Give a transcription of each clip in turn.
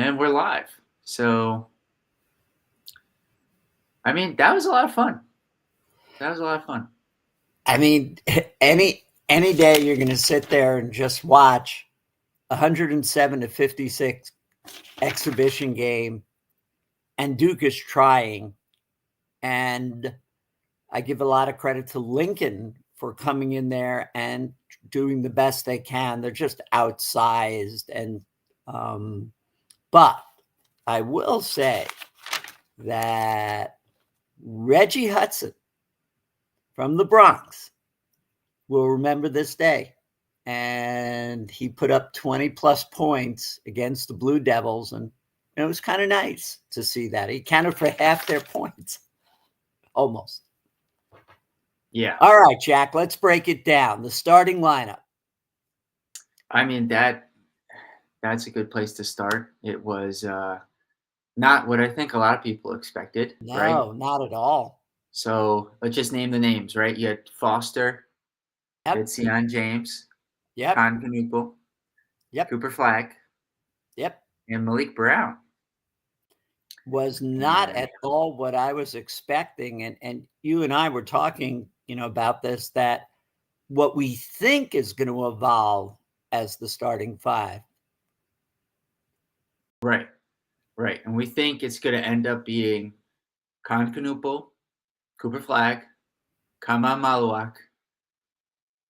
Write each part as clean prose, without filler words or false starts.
and we're live. So, I mean, that was a lot of fun. That was a lot of fun. I mean, any day you're going to sit there and just watch 107-56 exhibition game, and Duke is trying. And I give a lot of credit to Lincoln for coming in there and doing the best they can. They're just outsized, and but I will say that Reggie Hudson from the Bronx will remember this day. And he put up 20 plus points against the Blue Devils. And it was kind of nice to see that. He counted for half their points. Almost. Yeah. All right, Jack, let's break it down. The starting lineup. I mean, that's a good place to start. It was not what I think a lot of people expected, right? No, not at all. So let's just name the names, right? You had Foster, Yep. you had Sion James, Yep. Khaman Maluach, Yep. Cooper Flagg, Yep. and Malik Brown. Was not at all what I was expecting. And you and I were talking, about this, that what we think is going to evolve as the starting five. Right. And we think it's going to end up being Khaman Maluach, Cooper Flagg, Khaman Maluach,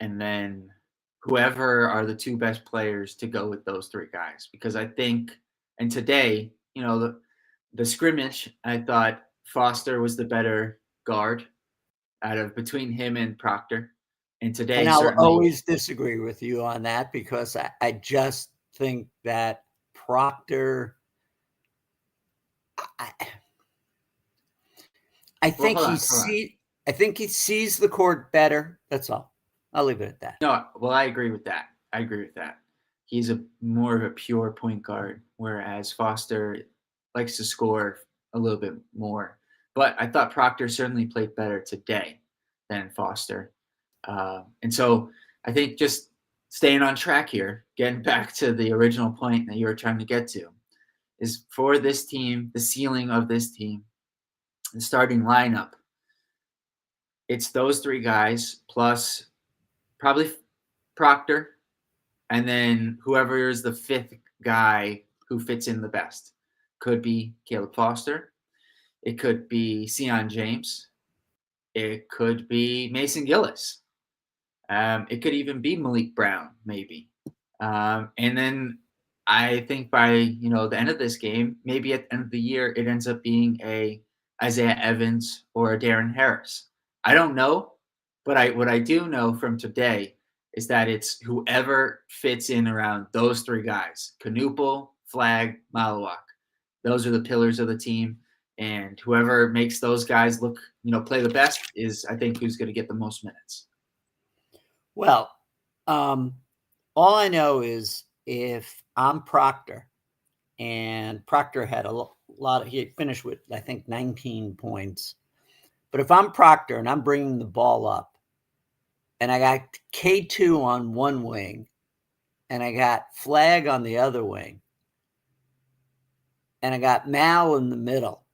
and then whoever are the two best players to go with those three guys. Because I think, and today, the scrimmage, I thought Foster was the better guard out of between him and Proctor. And today, and I'll certainly, always disagree with you on that, because I just think that Proctor, I think he sees the court better. That's all. I'll leave it at that. No, well, I agree with that. He's more of a pure point guard, whereas Foster likes to score a little bit more. But I thought Proctor certainly played better today than Foster. And so I think, just staying on track here, getting back to the original point that you were trying to get to, is for this team, the ceiling of this team, the starting lineup, it's those three guys plus probably Proctor, and then whoever is the fifth guy who fits in the best. Could be Caleb Foster. It could be Sion James. It could be Mason Gillis. It could even be Malik Brown, maybe. And then I think by the end of this game, maybe at the end of the year, it ends up being a Isaiah Evans or a Darren Harris. I don't know, but what I do know from today is that it's whoever fits in around those three guys: Knuppel, Flagg, Maluach. Those are the pillars of the team, and whoever makes those guys look, play the best is, I think, who's going to get the most minutes. Well, all I know is, if I'm Proctor, and Proctor had a lot he finished with, I think, 19 points. But if I'm Proctor and I'm bringing the ball up, and I got K2 on one wing, and I got Flagg on the other wing, and I got Mal in the middle,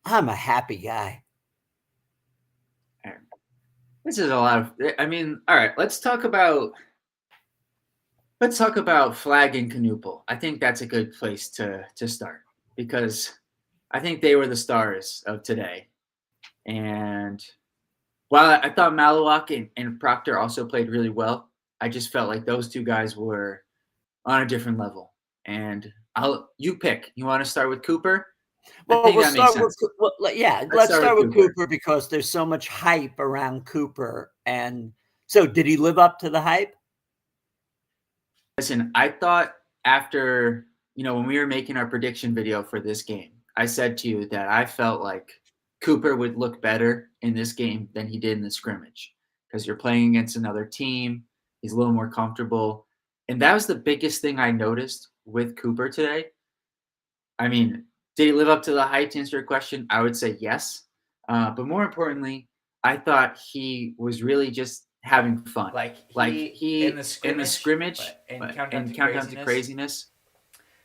I'm a happy guy. This is a lot of, all right, let's talk about Flagg and Knuppel. I think that's a good place to start, because I think they were the stars of today. And while I thought Maluach and Proctor also played really well, I just felt like those two guys were on a different level. And you pick. You want to start with Cooper? Well, let's start with Cooper, because there's so much hype around Cooper. And so, did he live up to the hype? Listen, I thought after, when we were making our prediction video for this game, I said to you that I felt like Cooper would look better in this game than he did in the scrimmage, because you're playing against another team. He's a little more comfortable. And that was the biggest thing I noticed with Cooper today. I mean, did he live up to the hype, to answer your question? I would say yes. But more importantly, I thought he was really just having fun. Like he in the scrimmage and countdown to craziness.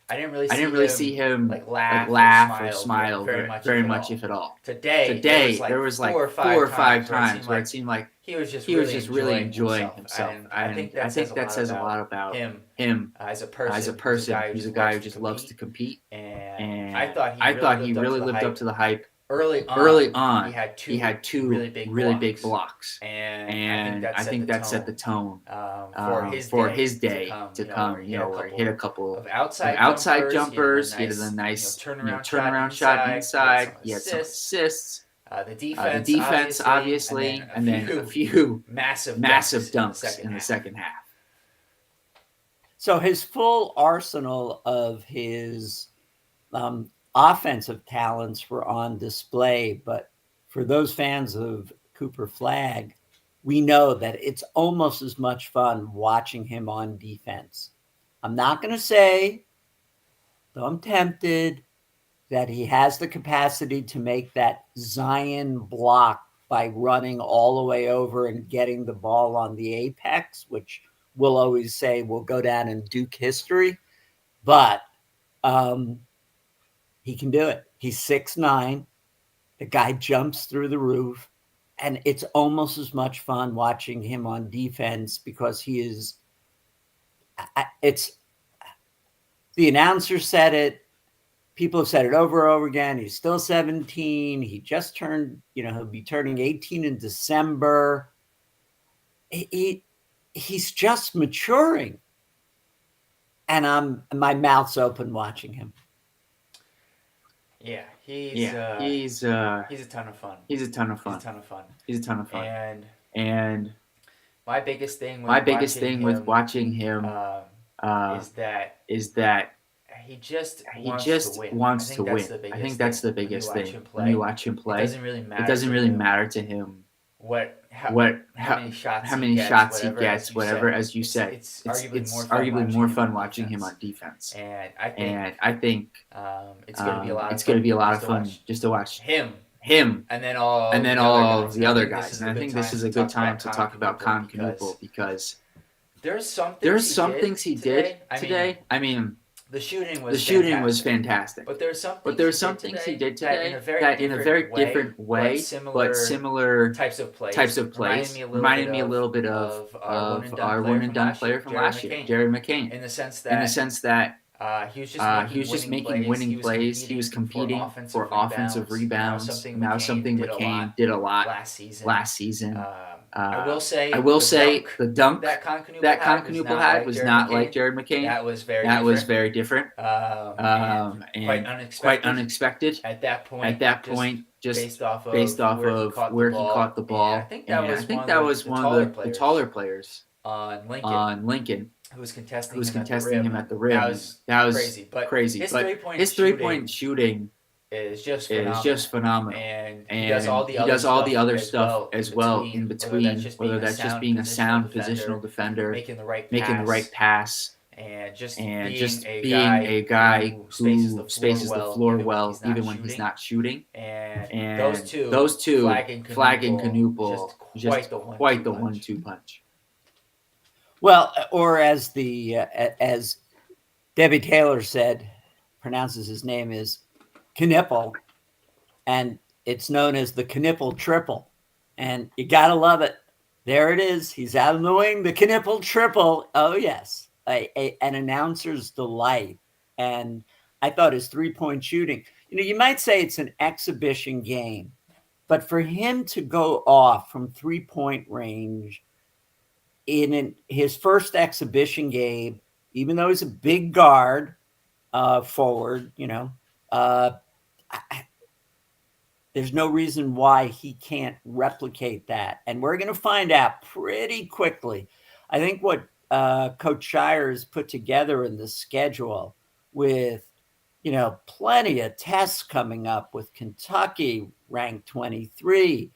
I didn't really I didn't see really see him him like like laugh or laugh or smile smile very very much, much, if if at at all. all. Today, Today there was four like or four five or five times where it times where it seemed like he was just he was really just really enjoying enjoying himself, himself, and I think and that I says think a that lot says a about lot about him him as a as a person who's a person guy who who's a just guy loves who to just loves compete. to compete. And I And thought he I really thought he lived up to really the lived up hype. to the hype. Early Early on, he on, had he two had two really big really big blocks, blocks, and I think and that I set the think that set tone the tone for for his his day day to to come. come. Where Where he he hit hit a a couple couple of of outside outside jumpers. jumpers. He had a Nice nice turnaround shot turnaround shot inside. He had some inside. He had some assists. assists. The The defense, defense, obviously, and then obviously, a and then a few few massive massive dunks in the dunks second in the half. second half. So his full arsenal of his offensive talents were on display. But for those fans of Cooper Flagg, we know that it's almost as much fun watching him on defense. I'm not going to say, though I'm tempted, that he has the capacity to make that Zion block by running all the way over and getting the ball on the apex, which we'll always say will go down in Duke history. But he can do it. He's 6'9". The guy jumps through the roof. And it's almost as much fun watching him on defense because he is, it's, the announcer said it. People have said it over and over again. He's still 17. He just turned, he'll be turning 18 in December. He's just maturing. And my mouth's open watching him. Yeah, he's a ton of fun. He's a ton of fun. He's a ton of fun. And my biggest thing with watching him is that is that he just he wants just to win. wants to win. I think that's the biggest thing when you watch him play. It doesn't really matter to him how many shots he gets, whatever, as you said. It's It's arguably more fun watching him him on defense. And I think it's going to be a lot of it's fun. going to be a lot of fun just to watch him and then all the other guys. And I think this is a good time to talk about Khaman Maluach because there's some things he did today. I mean, the shooting was fantastic. But there's some things he did today today that in a very different way, but similar types of plays, reminded me a little bit of our one and done player from last year, Jared McCain, in the sense that he was just making winning plays. He was competing for offensive rebounds. Now something McCain did a lot last season. I will say the dunk that Khaman Maluach had was not like Jared McCain. That was very different. And quite unexpected. At that point, just based off of where he caught the ball. And I think that was one of the taller players on Lincoln who was contesting him at the rim. That was crazy. His But his three-point shooting is just phenomenal. And he does all the other stuff as well in between, whether that's just being a sound positional defender, making the right pass, and just being a guy who spaces the floor well, even when he's not shooting. And those two, Flagg and Maluach, just quite the 1-2 punch. Well, or as Debbie Taylor said, pronounces his name is Knipple, and it's known as the Knipple triple. And you got to love it. There it is. He's out of the wing, the Knipple triple. Oh, yes. An announcer's delight. And I thought his three-point shooting, you might say it's an exhibition game, but for him to go off from three-point range in his first exhibition game, even though he's a big guard forward, there's no reason why he can't replicate that. And we're going to find out pretty quickly. I think what Coach Shire has put together in the schedule with, plenty of tests coming up with Kentucky ranked 23,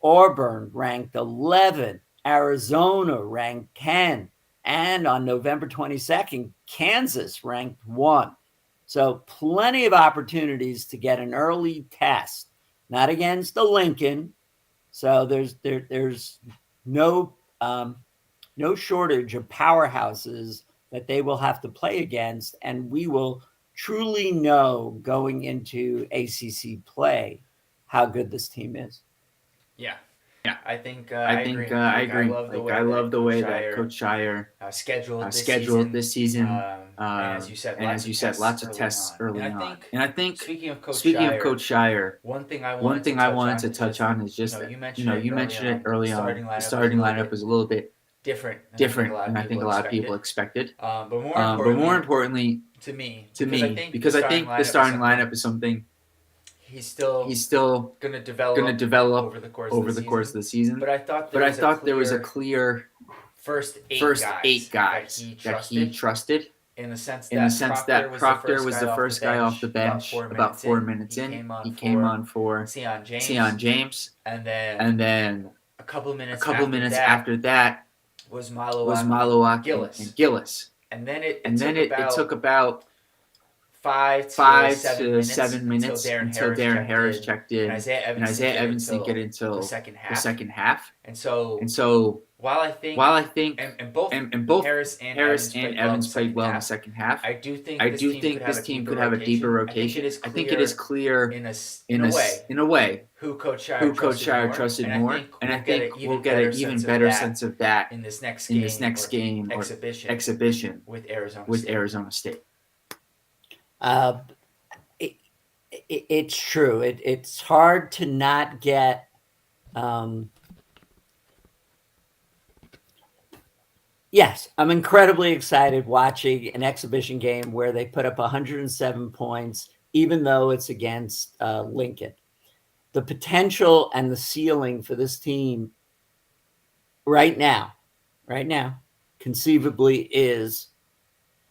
Auburn ranked 11, Arizona ranked 10, and on November 22nd, Kansas ranked 1. So plenty of opportunities to get an early test, not against the Lincoln. So there's no shortage of powerhouses that they will have to play against, and we will truly know going into ACC play how good this team is. Yeah. Yeah. I think I agree. agree. I love the way that Coach Shire scheduled scheduled this season. And as you said, lots of tests early on. And I think speaking of Coach Shire, one thing I one thing I wanted to touch on is just that you mentioned it early on. The starting lineup was a little bit different than I think a lot of people expected. But more importantly, to me, because I think the starting lineup is something he's still going to develop develop over the course of the season. But I thought there was a clear first eight guys that he trusted. In the sense that Proctor was the first guy off the bench about 4 minutes in. He came on for Sion James. And then a couple minutes after that was Maluach and Gillis. And then it took about 5 to 7 minutes until Darren Harris checked in. And Isaiah Evans didn't get until the second half. And so while I think and both Harris and Evans played well in the second half, I do think this team could have a deeper rotation. I think it is clear in a way who Coach Shire trusted more. And I think we'll get an even better sense of that in this next game or exhibition with Arizona State. It's true. It's hard to not get yes, I'm incredibly excited watching an exhibition game where they put up 107 points, even though it's against Lincoln. The potential and the ceiling for this team right now, conceivably is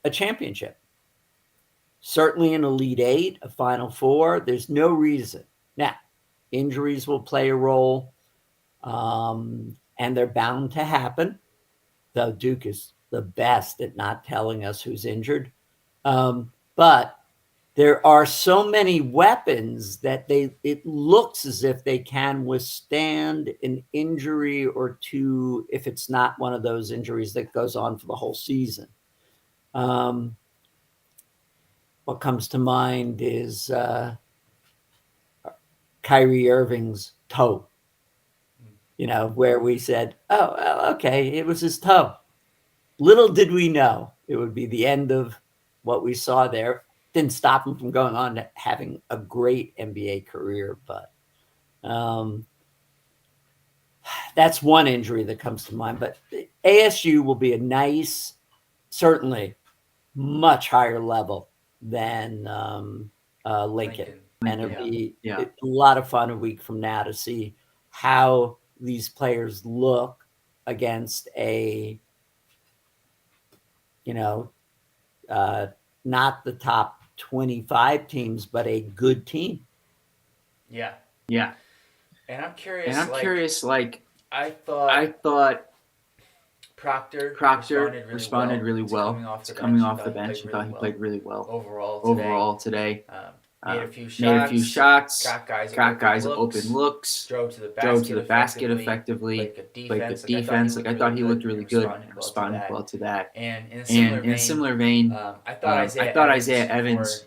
a championship. Certainly an Elite Eight, a Final Four. There's no reason. Now, injuries will play a role, and they're bound to happen, though Duke is the best at not telling us who's injured. But there are so many weapons that it looks as if they can withstand an injury or two if it's not one of those injuries that goes on for the whole season. What comes to mind is Kyrie Irving's toe, where we said, oh, well, okay, it was his toe. Little did we know it would be the end of what we saw there. Didn't stop him from going on to having a great NBA career, but that's one injury that comes to mind. But ASU will be a nice, certainly much higher level than Lincoln. And it'll be a lot of fun a week from now to see how these players look against a, not the top 25 teams, but a good team. Yeah. And I'm curious. I thought Proctor responded really well. Coming off the bench, I thought he played really well overall today. Made a few shots, got guys open looks, drove to the basket effectively, played good defense. I thought he looked really good and responded well to that. And in a similar vein, I thought Isaiah Evans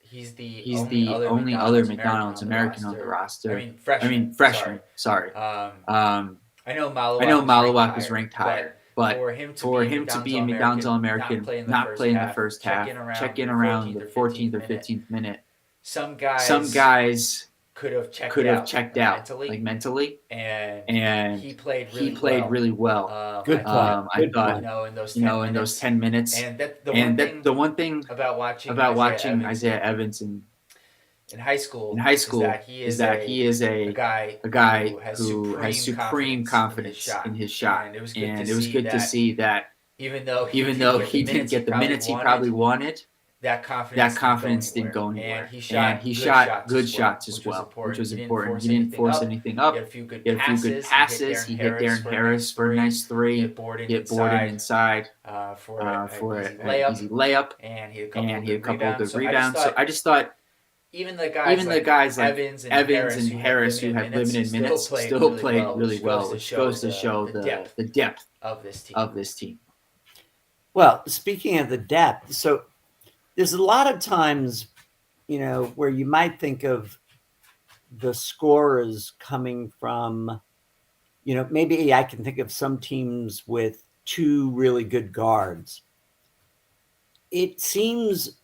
he's the only other McDonald's American on the roster. I mean freshman. Sorry. I know Maluach was ranked higher. But for him to be a McDonald's All-American, not play in the first half, check in around the 14th or 15th minute, some guys could have checked out mentally, and he played really well. Good point. I thought in those 10 minutes, and the one thing about watching Isaiah Evans in high school is that he is a guy who has supreme confidence in his shot, and it was good to see that even though he didn't get the minutes he probably wanted, that confidence didn't go anywhere, and he shot good shots as well, which was important. He didn't force anything up. He had a few good passes. He hit Darren Harris for a nice three. Hit Borden inside for an easy layup, and he had a couple of good rebounds. So I just thought, even the guys like Evans and Harris, who had limited minutes, still played really well, which goes to show the depth of this team. Well, speaking of the depth, so there's a lot of times, where you might think of the scorers coming from, maybe I can think of some teams with two really good guards. It seems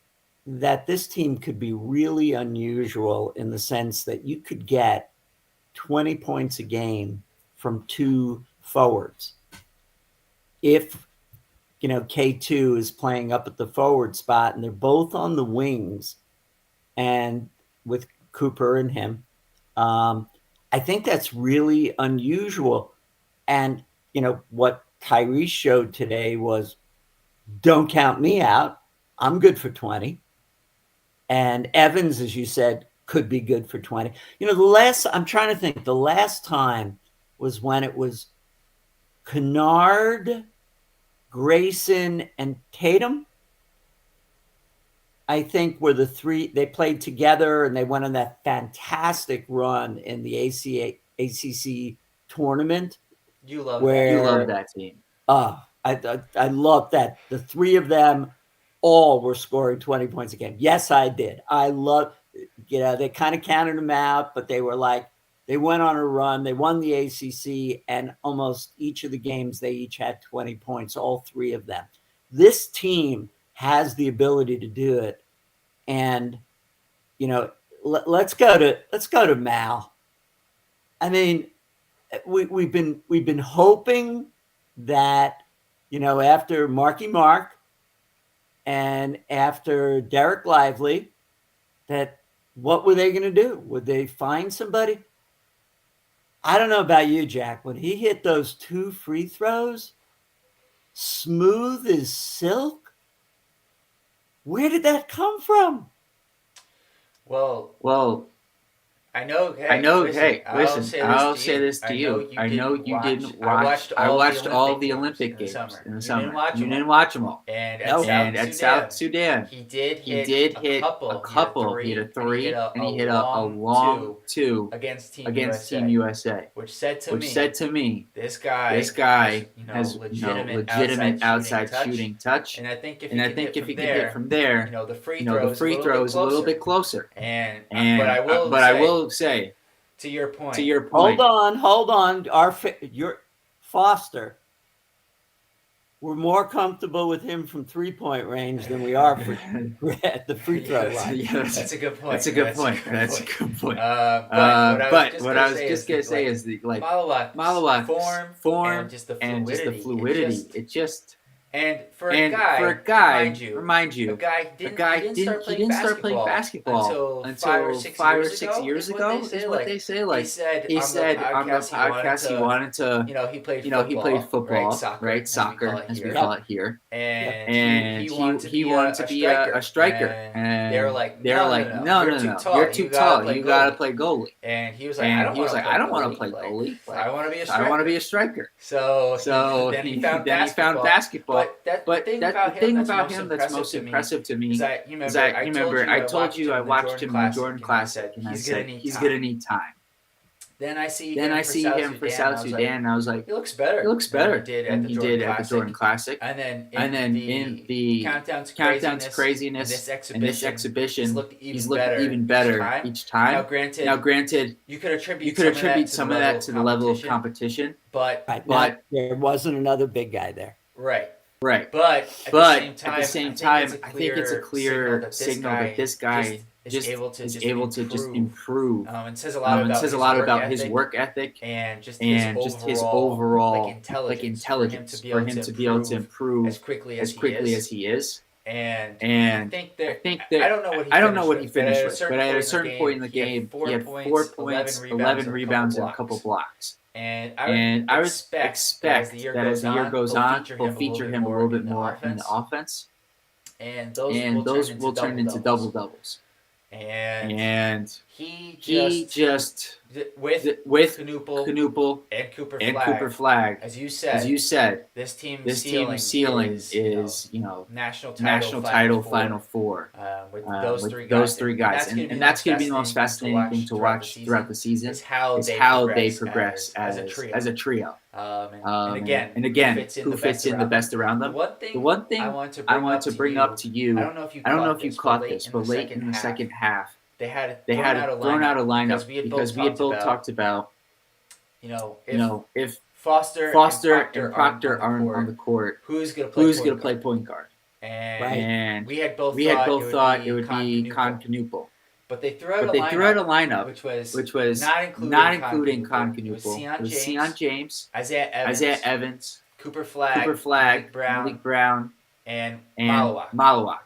that this team could be really unusual in the sense that you could get 20 points a game from two forwards. If, K2 is playing up at the forward spot and they're both on the wings and with Cooper and him, I think that's really unusual. And, what Tyrese showed today was, don't count me out. I'm good for 20. And Evans, as you said, could be good for 20. I'm trying to think, the last time was when it was Kennard, Grayson, and Tatum. I think were the three, they played together and they went on that fantastic run in the ACC tournament. You love that team. I love that. The three of them all were scoring 20 points a game. Yes, I did. I love, they kind of counted them out, but they were like, they went on a run. They won the ACC, and almost each of the games, they each had 20 points, all three of them. This team has the ability to do it. And, let's go to Mal. I mean, we've been hoping that, after Marky Mark and after Derek Lively, that what were they going to do? Would they find somebody? I don't know about you, Jack. When he hit those two free throws, smooth as silk, where did that come from? Well, I know. Listen. I'll say this to you. I know you didn't watch. I watched all the Olympic games in the summer. You didn't watch them all. And at South Sudan, he did hit a couple. He hit a three, and he hit a long two against Team USA, which said to me, this guy has legitimate outside shooting touch. And I think if he can hit from there, the free throw is a little bit closer. But I will say, to your point. Hold on. Your Foster. We're more comfortable with him from 3-point range than we are at the free throw line. That's a good point. That's a good point. But what I was just gonna say is the Maluach form and just the fluidity. It just. And for a guy, remind you, a guy didn't start playing basketball until 5 or 6 years ago. Is what they say. Like he said on the podcast, he wanted to. He played football, right? Soccer, as we call it here. And he wanted to be a striker. And they were like, no, you're too tall. You gotta play goalie. And he was like, I don't want to play goalie. I want to be a striker. So then he found basketball. But the thing about him that's most impressive to me is that I told you I watched him in the Jordan Classic, and I said he's gonna need time. Then I see him for South Sudan, and I was like, he looks better than he did at the Jordan Classic. And then in the countdown to craziness and this exhibition, he's looked even better each time. Now, granted, you could attribute some of that to the level of competition, but there wasn't another big guy there. Right. But at the same time, I think it's a clear signal that this guy is able to just improve. And says a lot about his work ethic and just his overall intelligence for him to be able to improve as quickly as he is. And I think that I don't know what he finished with, but at a certain point in the game, he had 4 points, 11 rebounds, and a couple blocks. And I would expect that as the year goes on, we'll feature him a little bit more in the offense. And those will turn into double-doubles. And he just with Knuppel and Cooper Flagg, as you said, this team's ceiling is national title Final Four with those three guys, and that's going to be the most fascinating thing to watch throughout the season. Is how they progress as a trio. And again, who fits in the best around them? The one thing I want to bring up to you, I don't know if you caught this, but late in the second half, they had thrown out a lineup because we had both talked about, if Foster and Proctor aren't on the court, who's going to play point guard? And we had we had both thought it would be Knuppel. But they threw out a lineup which was not including Knuppel. It was Sion James, Isaiah Evans, Cooper Flagg, Malik Brown, and Maluach.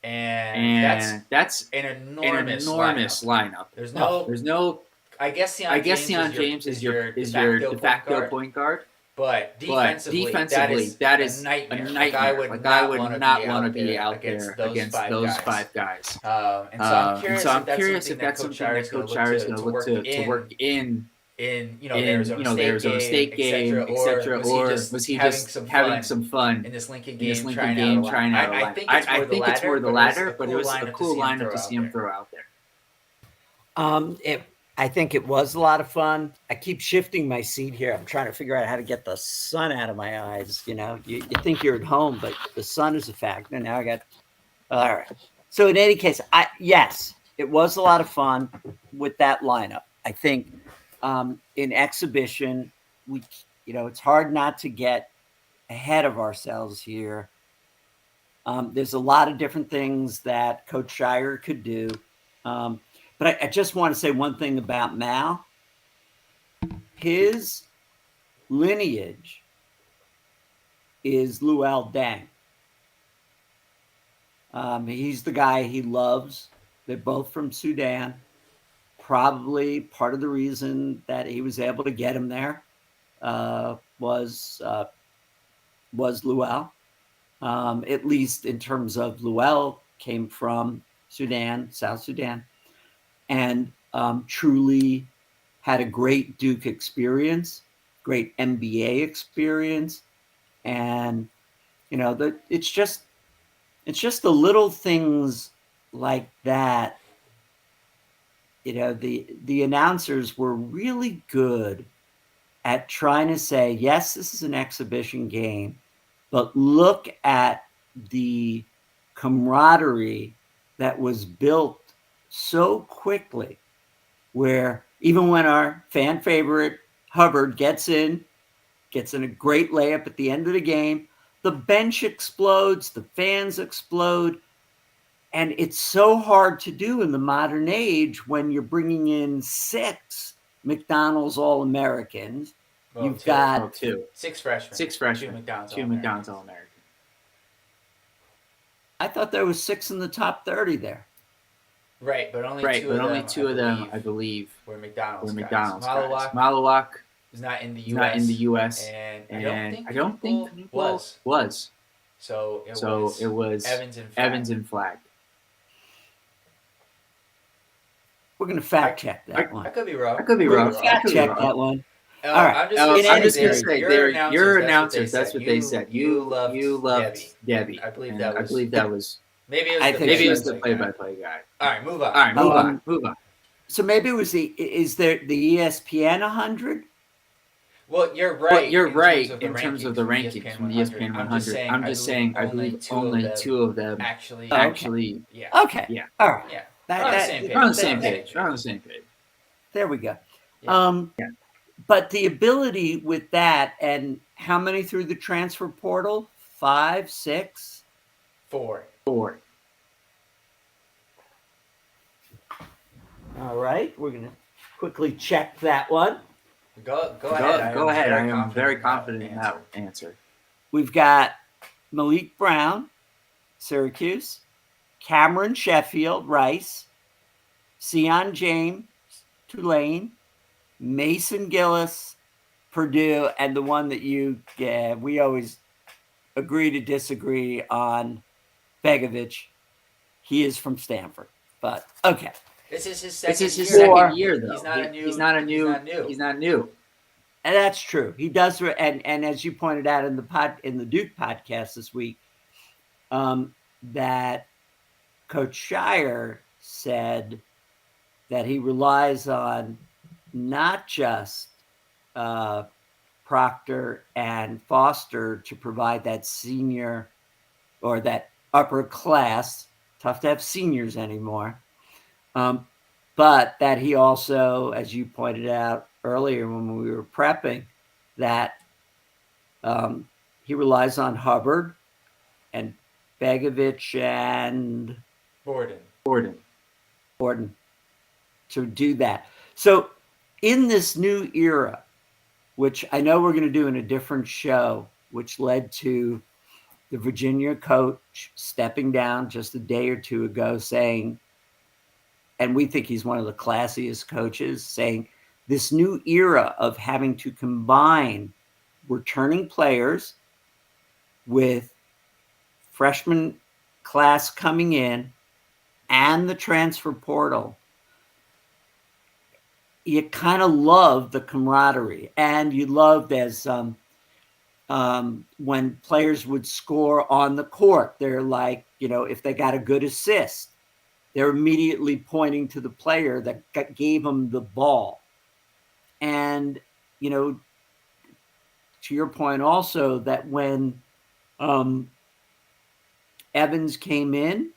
And that's an enormous lineup. There's no. I guess Sion James is your de facto point guard. But defensively, that is a nightmare. Like I would not want to be out there against those five guys. And so I'm curious if that's something that Coach Shire is going to look to work in the Arizona State game, etc. Or was he just having some fun in this Lincoln game trying out a line? I think it's more the latter, but it was a cool lineup to see him throw out there. I think it was a lot of fun. I keep shifting my seat here. I'm trying to figure out how to get the sun out of my eyes. You think you're at home, but the sun is a factor. Now I got, all right. So in any case, yes, it was a lot of fun with that lineup. I think in exhibition, it's hard not to get ahead of ourselves here. There's a lot of different things that Coach Shire could do. But I just want to say one thing about Mal. His lineage is Luol Deng. He's the guy he loves. They're both from Sudan. Probably part of the reason that he was able to get him there was Luol. At least in terms of Luol came from Sudan, South Sudan. And truly had a great Duke experience, great NBA experience. And, it's just the little things like that. The announcers were really good at trying to say, yes, this is an exhibition game, but look at the camaraderie that was built so quickly, where even when our fan favorite Hubbard gets in a great layup at the end of the game, the bench explodes, the fans explode. And it's so hard to do in the modern age when you're bringing in 6 McDonald's All-Americans. Well, You've got 6 freshmen. 2 McDonald's All-Americans. I thought there was 6 in the top 30 there. Right, but only two of them, I believe, were McDonald's guys. Maluach is not in the U.S. Not in the U.S. And I don't think Knuppel was. So it was Evans and Flagg. We're going to fact check that one. I could be wrong. Fact check that one. All right. I'm just going to say, your announcers. That's what they said. You loved Debbie. I believe that was. Maybe it was the play-by-play guy. All right, move on. So maybe it was is there the ESPN 100? Well, you're right. In terms of the rankings from the ESPN 100. I'm just saying. I believe only 2 of them actually. Yeah. Okay. Yeah. All right. Yeah. We're on the same page. There we go. Yeah. But the ability with that, and how many through the transfer portal? 5, 6? 4. All right, we're going to quickly check that one. Go ahead. Go ahead. I am very confident in that answer. We've got Malik Brown, Syracuse, Cameron Sheffield, Rice, Sion James, Tulane, Mason Gillis, Purdue, and the one that we always agree to disagree on, Begovic. He is from Stanford, but okay. This is his second year, though. He's not new. And that's true. He does, and as you pointed out in the Duke podcast this week, that Coach Shire said that he relies on not just Proctor and Foster to provide that senior or that upper class. Tough to have seniors anymore. But that he also, as you pointed out earlier when we were prepping, that he relies on Hubbard and Begovic and Borden to do that. So in this new era, which I know we're going to do in a different show, which led to the Virginia coach stepping down just a day or two ago saying, and we think he's one of the classiest coaches, saying this new era of having to combine returning players with freshman class coming in and the transfer portal. You kind of love the camaraderie, and you loved as when players would score on the court, they're like, if they got a good assist, they're immediately pointing to the player that gave them the ball. And, to your point also, that when Evans came in,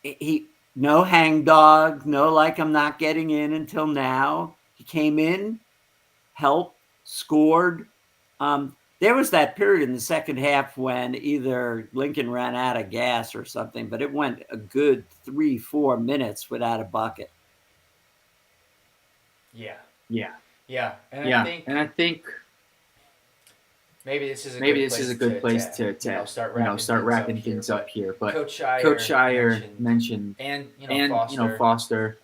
he no hangdog, no like I'm not getting in until now. He came in, helped, scored. There was that period in the second half when either Lincoln ran out of gas or something, but it went a good 3-4 minutes without a bucket. Yeah. And I think maybe this is a good place to start wrapping things up here. But Coach Shire mentioned and Foster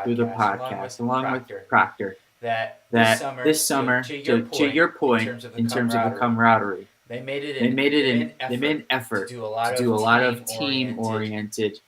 through the podcast, along with Proctor, that this summer, to your point, in terms of the camaraderie, they made an effort to do a lot of team-oriented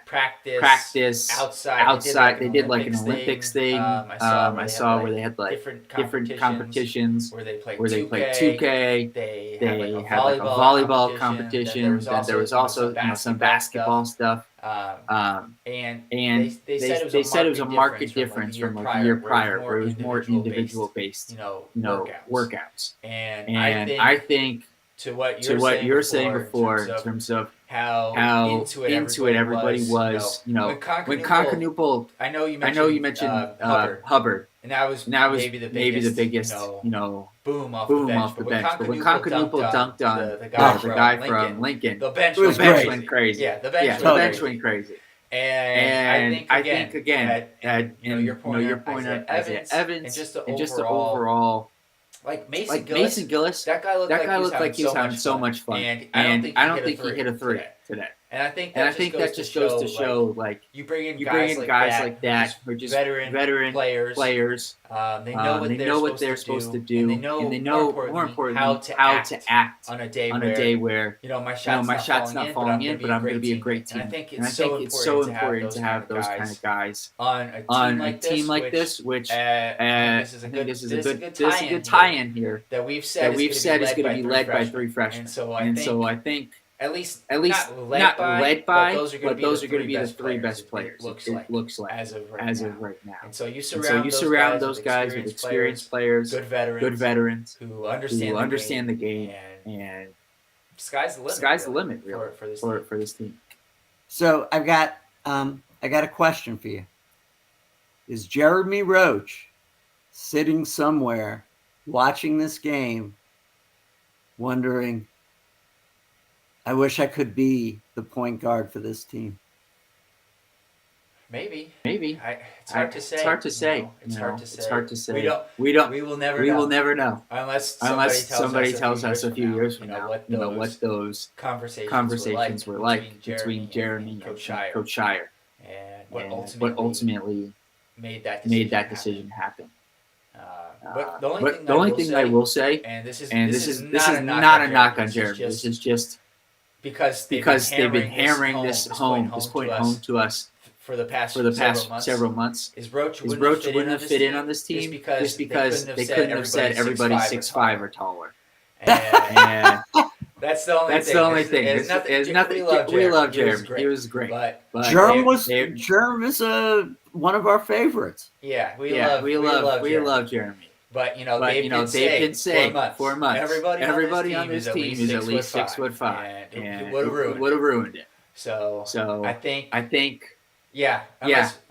practice outside. They did like an Olympics thing. I saw where they had like different competitions where they played 2K. They had like a volleyball competition. Then there was also some basketball stuff. And they said it was a marked difference from like the year prior, where it was more individual based, workouts. And I think to what you're saying before, in terms of how into it everybody was, when Conconupal, I know you mentioned Hubbard, and that was maybe the biggest, boom off the bench. But when Conconupal dunked on the guy from Lincoln, the bench went crazy. Yeah, the bench went crazy. And I think again, your point on Isaiah Evans, and just the overall. Like Mason Gillis, that guy looked like he was having so much fun, and I don't think he hit a three today. And I think that just goes to show, like, you bring in guys like that who are just veteran players. They know what they're supposed to do, and they know more importantly how to act on a day where my shot's not falling in, but I'm going to be a great team. And I think it's so important to have those kind of guys on a team like this, which I think this is a good tie-in here that we've said is going to be led by three freshmen. And so I think at least not led by, but those are going to be the three best players. It looks like as of right now. And so you surround those guys with experienced players, good veterans who understand the game, and sky's the limit really for this team. So I got a question for you. Is Jeremy Roach sitting somewhere watching this game, wondering, I wish I could be the point guard for this team? Maybe. It's hard to say. It's hard to say. We will never know unless somebody tells us a few years from now, what those conversations were like between Jeremy and Coach Shire, and what ultimately made that decision happen. But the only thing I will say, and this is not a knock on Jeremy. This is just because they've been hammering this point home to us for the past several months. Is Roach wouldn't have fit in on this team just because they couldn't have said everybody 6'5" or taller. And That's the only thing. There's nothing. We love Jeremy. He was great. But Germ is one of our favorites. Yeah, we love Jeremy. But Dave did say 4 months. Everybody on this team is at least 6'5", and would have ruined it. So I think. Yeah. Unless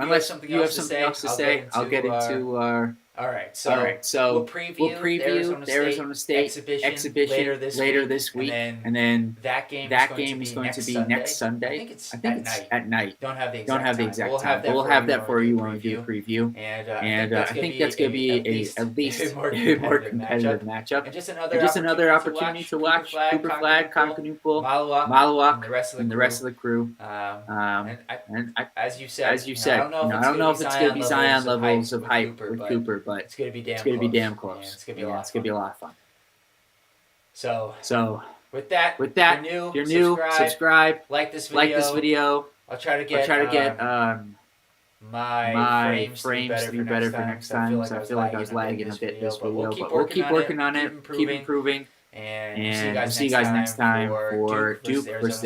you have something else to say, I'll get into our. All right. So we'll preview the Arizona State exhibition later this week, and then that game is going to be next Sunday. I think it's at night. Don't have the exact time. But we'll have that for you when we do the preview. And I think that's going to be at least a more competitive matchup. And just another opportunity to watch Cooper Flagg, Concanupul, Maluach, and the rest of the crew. And as you said, I don't know if it's going to be Zion levels of hype with Cooper, but it's going to be damn close. It's going to be a lot of fun. So with that, if you're new, subscribe, like this video. I'll try to get my frames to be better for next time. So I feel like I was lagging a bit this video, but we'll keep working on it, keep improving, and we'll see you guys next time for Duke versus